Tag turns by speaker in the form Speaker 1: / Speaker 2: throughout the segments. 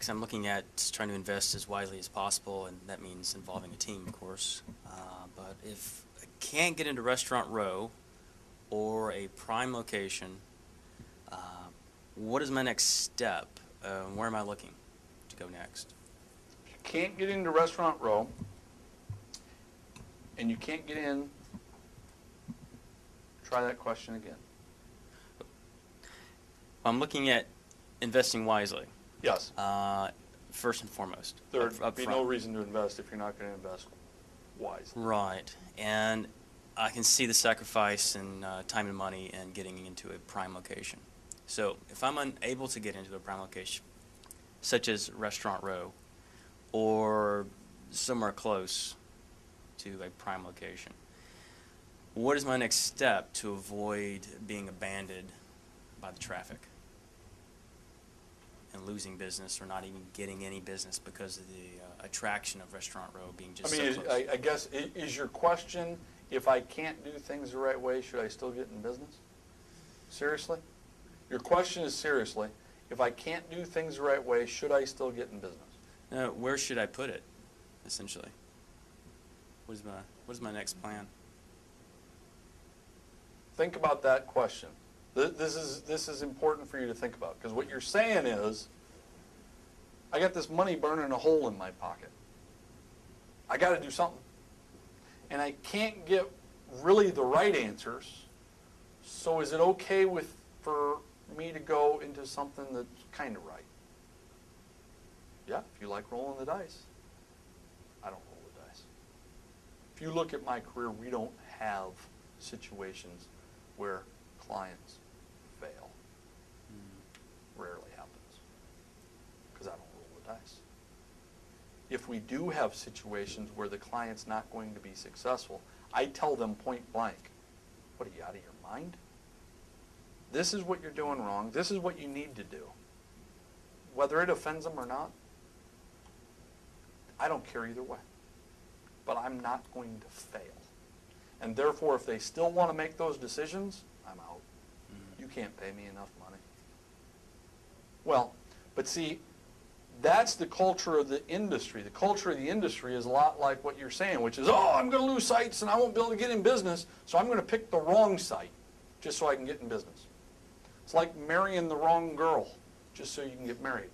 Speaker 1: because I'm looking at trying to invest as wisely as possible, and that means involving a team, of course. But if I can't get into Restaurant Row or a prime location, what is my next step? Where am I looking to go next?
Speaker 2: If you can't get into Restaurant Row, and you can't get in, try that question again.
Speaker 1: I'm looking at investing wisely.
Speaker 2: Yes.
Speaker 1: First and foremost.
Speaker 2: There'd be
Speaker 1: front.
Speaker 2: no reason to invest if you're not going to invest wisely.
Speaker 1: Right. And I can see the sacrifice in time and money and getting into a prime location. So if I'm unable to get into a prime location, such as Restaurant Row or somewhere close to a prime location, what is my next step to avoid being abandoned by the traffic and losing business or not even getting any business because of the attraction of Restaurant Row being just so close?
Speaker 2: I guess, is your question, if I can't do things the right way, should I still get in business? Seriously? Your question is seriously, if I can't do things the right way, should I still get in business?
Speaker 1: No, where should I put it, essentially? What is my next plan?
Speaker 2: Think about that question. This is important for you to think about, because what you're saying is, I got this money burning a hole in my pocket. I got to do something. And I can't get really the right answers, so is it okay for me to go into something that's kind of right? Yeah, if you like rolling the dice. I don't roll the dice. If you look at my career, we don't have situations where clients fail. Rarely happens, because I don't roll the dice. If we do have situations where the client's not going to be successful, I tell them point blank, what are you, out of your mind? This is what you're doing wrong. This is what you need to do. Whether it offends them or not, I don't care either way. But I'm not going to fail. And therefore, if they still want to make those decisions, I'm out. You can't pay me enough money. Well, but see, that's the culture of the industry. The culture of the industry is a lot like what you're saying, which is, oh, I'm going to lose sites and I won't be able to get in business, so I'm going to pick the wrong site just so I can get in business. It's like marrying the wrong girl just so you can get married.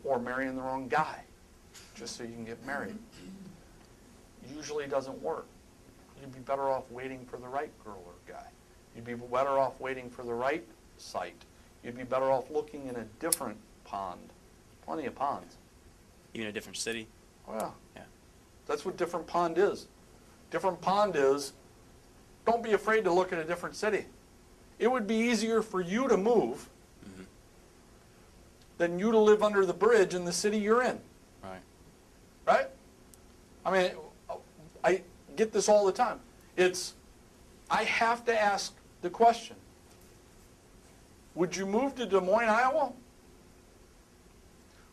Speaker 2: Or marrying the wrong guy just so you can get married. Usually doesn't work. You'd be better off waiting for the right girl or guy. You'd be better off waiting for the right site. You'd be better off looking in a different pond. Plenty of ponds.
Speaker 1: Even a different city?
Speaker 2: Well,
Speaker 1: yeah.
Speaker 2: That's what different pond is. Different pond is, don't be afraid to look at a different city. It would be easier for you to move than you to live under the bridge in the city you're in.
Speaker 1: Right.
Speaker 2: Right? I mean, I get this all the time. I have to ask the question, would you move to Des Moines, Iowa?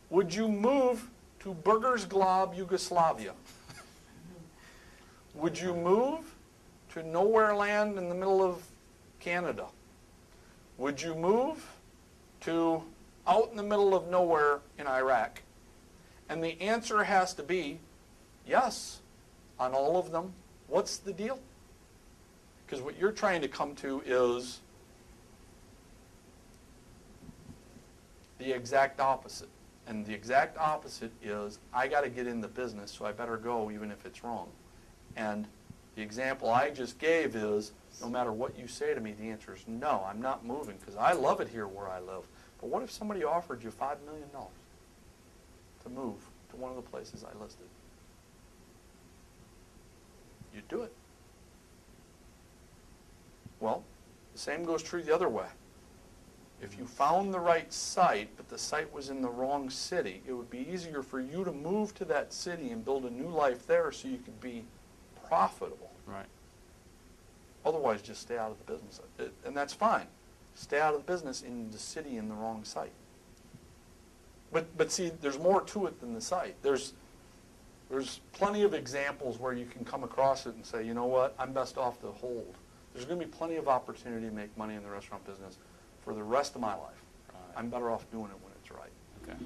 Speaker 2: Would you move to Burgers-Glob, Yugoslavia? Would you move to nowhere land in the middle of Canada? Would you move to out in the middle of nowhere in Iraq? And the answer has to be yes on all of them. What's the deal? Because what you're trying to come to is the exact opposite. And the exact opposite is, I got to get in the business, so I better go even if it's wrong. And the example I just gave is, no matter what you say to me, the answer is no, I'm not moving, because I love it here where I live. But what if somebody offered you $5 million to move to one of the places I listed? You'd do it. Well, the same goes true the other way. If you found the right site, but the site was in the wrong city, it would be easier for you to move to that city and build a new life there so you could be profitable.
Speaker 1: Right.
Speaker 2: Otherwise, just stay out of the business. And that's fine. Stay out of the business in the city in the wrong site. But see, there's more to it than the site. There's plenty of examples where you can come across it and say, you know what, I'm best off to hold. There's going to be plenty of opportunity to make money in the restaurant business for the rest of my life.
Speaker 1: Right.
Speaker 2: I'm better off doing it when it's right.
Speaker 1: Okay.